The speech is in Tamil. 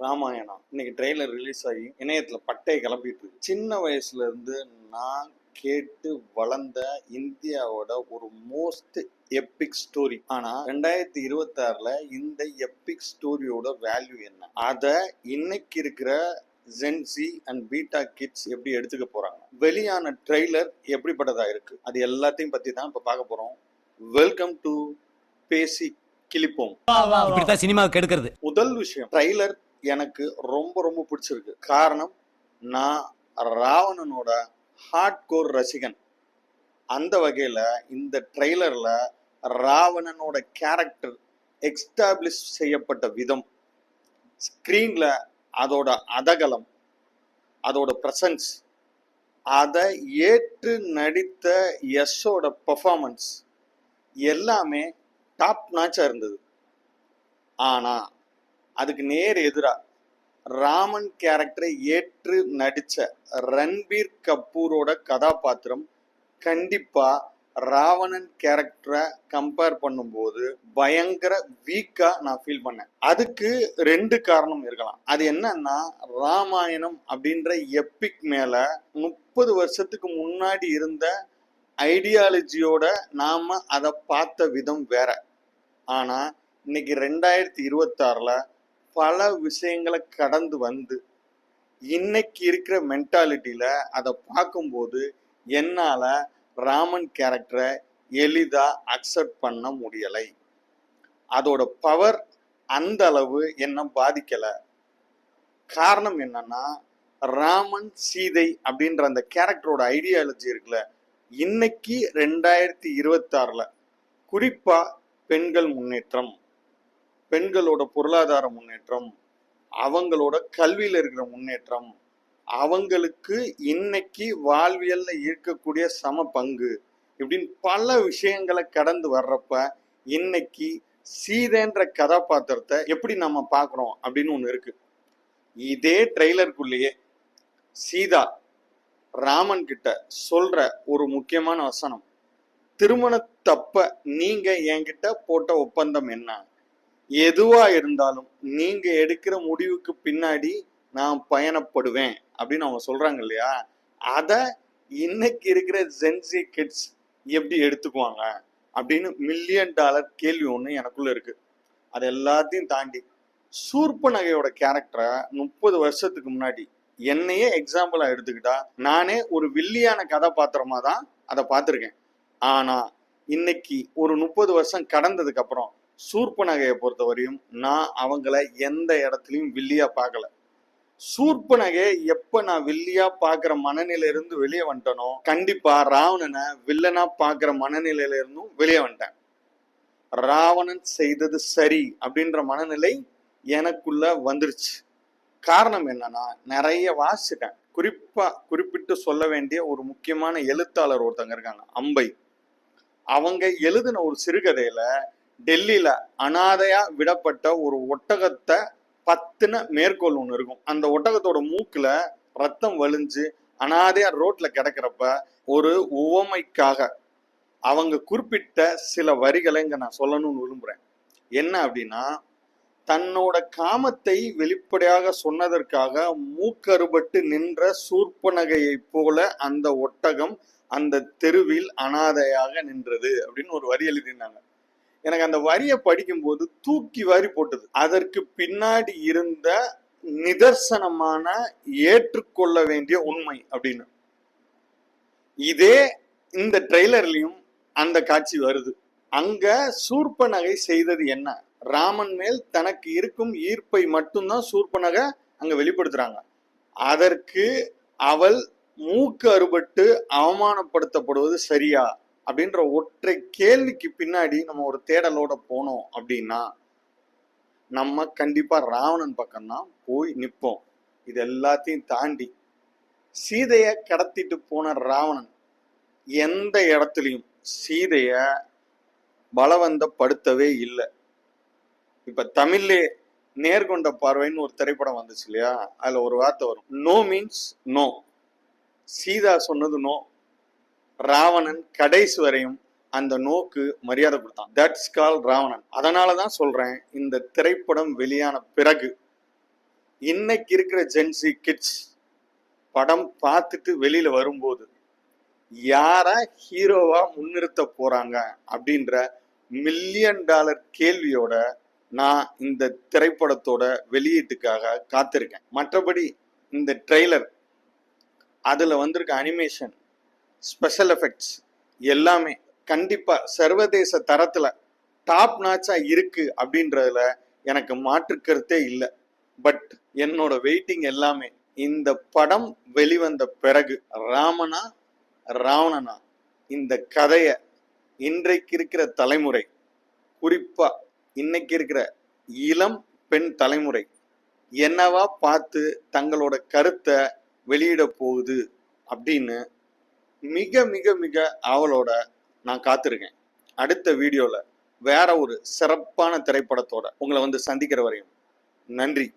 ராமாயணம் இன்னைக்கு ட்ரெய்லர் ரிலீஸ் ஆகி இணையத்துல பட்டையை கிளப்பிட்டு இருக்கு. சின்ன வயசுல இருந்து நான் கேட்டு வளர்ந்த இந்தியாவோட ஒரு மோஸ்ட் எப்பிக் ஸ்டோரி. ஆனா 2026ல இந்த எப்பிக் ஸ்டோரியோட வேல்யூ என்ன, அத இன்னைக்கு இருக்கிற ஜென்சி அண்ட் பீட்டா கிட்ஸ் எப்படி எடுத்துக்க போறாங்க, வெளியான ட்ரெய்லர் எப்படிப்பட்டதா இருக்கு, அது எல்லாத்தையும் பத்தி தான் இப்ப பார்க்க போறோம். வெல்கம் டு பேசி கிளிப்போம். இப்படித்தான் சினிமா கெடுக்கிறது. முதல் விஷயம், ட்ரெய்லர் எனக்கு ரொம்ப ரொம்ப பிடிச்சிருக்கு. காரணம், நான் ராவணனோட ஹார்ட் கோர் ரசிகன். அந்த வகையில இந்த ட்ரெய்லர்ல ராவணனோட கேரக்டர் எக்ஸ்டாப்ளிஷ் செய்யப்பட்ட விதம், ஸ்கிரீன்ல அதோட அதகலம், அதோட பிரசன்ஸ், அதை ஏற்று நடித்த யஷோட பெர்ஃபார்மன்ஸ் எல்லாமே டாப் நாச்சா இருந்தது. ஆனா அதுக்கு நேர் எதிரா ராமன் கேரக்டரை ஏற்று நடிச்ச ரன்பீர் கபூரோட கதாபாத்திரம் கண்டிப்பா ராவணன் கேரக்டரை கம்பேர் பண்ணும்போது பயங்கர வீக்கா நான் ஃபீல் பண்ணேன். அதுக்கு ரெண்டு காரணம் இருக்கலாம். அது என்னன்னா, ராமாயணம் அப்படின்ற எப்பிக் மேல 30 வருஷத்துக்கு முன்னாடி இருந்த ஐடியாலஜியோட நாம அதை பார்த்த விதம் வேற. ஆனா இன்னைக்கு 2026ல பல விஷயங்களை கடந்து வந்து இன்னைக்கு இருக்கிற மென்டாலிட்டியில அதை பார்க்கும்போது என்னால ராமன் கேரக்டரை எளிதா அக்செப்ட் பண்ண முடியலை. அதோட பவர் அந்த அளவு என்ன பாதிக்கல. காரணம் என்னன்னா, ராமன் சீதை அப்படின்ற அந்த கேரக்டரோட ஐடியாலஜி இருக்குல்ல, இன்னைக்கு 2026ல குறிப்பா பெண்கள் முன்னேற்றம், பெண்களோட பொருளாதார முன்னேற்றம், அவங்களோட கல்வியில இருக்கிற முன்னேற்றம், அவங்களுக்கு இன்னைக்கு வாழ்வியல்ல இருக்கக்கூடிய சம பங்கு, இப்படின்னு பல விஷயங்களை கடந்து வர்றப்ப இன்னைக்கு சீதைன்ற கதாபாத்திரத்தை எப்படி நம்ம பார்க்குறோம் அப்படின்னு ஒன்று இருக்கு. இதே ட்ரெய்லருக்குள்ளேயே சீதா ராமன் கிட்ட சொல்ற ஒரு முக்கியமான வசனம், திருமண தப்ப நீங்க என்கிட்ட போட்ட ஒப்பந்தம் என்ன, எதுவா இருந்தாலும் நீங்க எடுக்கிற முடிவுக்கு பின்னாடி நான் பயணப்படுவேன் அப்படின்னு அவங்க சொல்றாங்க இல்லையா, அத இன்னைக்கு இருக்கிற ஜென்சி கிட்ஸ் எப்படி எடுத்துக்குவாங்க அப்படின்னு $1,000,000 கேள்வி ஒண்ணு எனக்குள்ள இருக்கு. அது எல்லாத்தையும் தாண்டி சூர்பனகையோட கேரக்டரை 30 வருஷத்துக்கு முன்னாடி என்னையே எக்ஸாம்பிளா எடுத்துக்கிட்டா நானே ஒரு வில்லியான கதாபாத்திரமா தான் அதை பார்த்துருக்கேன். ஆனா இன்னைக்கு ஒரு 30 வருஷம் கடந்ததுக்கு அப்புறம் சூர்பனகையை பொறுத்தவரையும் நான் அவங்கள எந்த இடத்துலையும் வில்லியா பார்க்கல. சூர்பனகையை எப்ப நான் வில்லியா பார்க்குற மனநிலையில இருந்து வெளியே வந்துட்டனோ, கண்டிப்பா ராவணனை வில்லனா பார்க்குற மனநிலையில இருந்தும் வெளியே வந்துட்டேன். ராவணன் செய்தது சரி அப்படின்ற மனநிலை எனக்குள்ள வந்துருச்சு. காரணம் என்னன்னா, நிறைய வாசிட்டேன். குறிப்பிட்டு சொல்ல வேண்டிய ஒரு முக்கியமான எழுத்தாளர் ஒருத்தங்க இருக்காங்க, அம்பை. அவங்க எழுதின ஒரு சிறுகதையில டெல்லியில அனாதையா விடப்பட்ட ஒரு ஒட்டகத்தை பத்தின மேற்கோள் ஒண்ணு இருக்கும். அந்த ஒட்டகத்தோட மூக்குல ரத்தம் வலிஞ்சு அனாதையா ரோட்ல கிடக்கிறப்ப ஒரு உவமைக்காக அவங்க குறிப்பிட்ட சில வரிகளை இங்க நான் சொல்லணும்னு விரும்புறேன். என்ன அப்படின்னா, தன்னோட காமத்தை வெளிப்படையாக சொன்னதற்காக மூக்கறுபட்டு நின்ற சூர்பனகையை போல அந்த ஒட்டகம் அந்த தெருவில் அனாதையாக நின்றது அப்படின்னு ஒரு வரி எழுதியிருந்தாங்க. எனக்கு அந்த வரியை படிக்கும்போது தூக்கி வாரி போட்டது. அதற்கு பின்னாடி இருந்த நிதர்சனமான ஏற்றுக்கொள்ள வேண்டிய உண்மை அப்படின்னு. இதே இந்த ட்ரெய்லர்லயும் அந்த காட்சி வருது. அங்க சூர்பனகை செய்தது என்ன, ராமன் மேல் தனக்கு இருக்கும் ஈர்ப்பை மட்டும்தான் சூர்பனகை அங்க வெளிப்படுத்துறாங்க. அதற்கு அவள் மூக்கு அறுபட்டு அவமானப்படுத்தப்படுவது சரியா அப்படின்ற ஒற்றை கேள்விக்கு பின்னாடி நம்ம ஒரு தேடலோட போனோம் அப்படின்னா நம்ம கண்டிப்பா ராவணன் பக்கம்தான் போய் நிற்போம். இது எல்லாத்தையும் தாண்டி சீதைய கடத்திட்டு போன ராவணன் எந்த இடத்துலையும் சீதைய பலவந்தப்படுத்தவே இல்லை. இப்ப தமிழ்லே நேர்கொண்ட பார்வைன்னு ஒரு திரைப்படம் வந்துச்சு இல்லையா, அதுல ஒரு வார்த்தை வரும், நோ மீன்ஸ் நோ. சீதா சொன்னது நோ, ராவணன் கடைசி வரையும் அந்த நோக்கு மரியாதை கொடுத்தான். That's call Ravanan. அதனாலதான் சொல்றேன், இந்த திரைப்படம் வெளியான பிறகு இன்னைக்கு இருக்கிற ஜென்சி கிட்ஸ் படம் பார்த்துட்டு வெளியில வரும்போது யார ஹீரோவா முன்னிறுத்த போறாங்க அப்படின்ற $1,000,000 கேள்வியோட நான் இந்த திரைப்படத்தோட வெளியீட்டுக்காக காத்திருக்கேன். மற்றபடி இந்த ட்ரெய்லர், அதுல வந்திருக்க அனிமேஷன், ஸ்பெஷல் எஃபெக்ட்ஸ் எல்லாமே கண்டிப்பா சர்வதேச தரத்துல டாப் நாச்சா இருக்கு அப்படின்றதுல எனக்கு மாற்று கருத்தே இல்லை. பட் என்னோட வெயிட்டிங் எல்லாமே இந்த படம் வெளிவந்த பிறகு ராமனா ராவணனா இந்த கதைய இன்றைக்கு இருக்கிற தலைமுறை, குறிப்பா இன்னைக்கு இருக்கிற இளம் பெண் தலைமுறை என்னவா பார்த்து தங்களோட கருத்தை வெளியிட போகுது அப்படின்னு மிக மிக மிக ஆவலோட நான் காத்திருக்கேன். அடுத்த வீடியோல வேற ஒரு சிறப்பான திரைப்படத்தோட உங்களை வந்து சந்திக்கிற வரையும் நன்றி.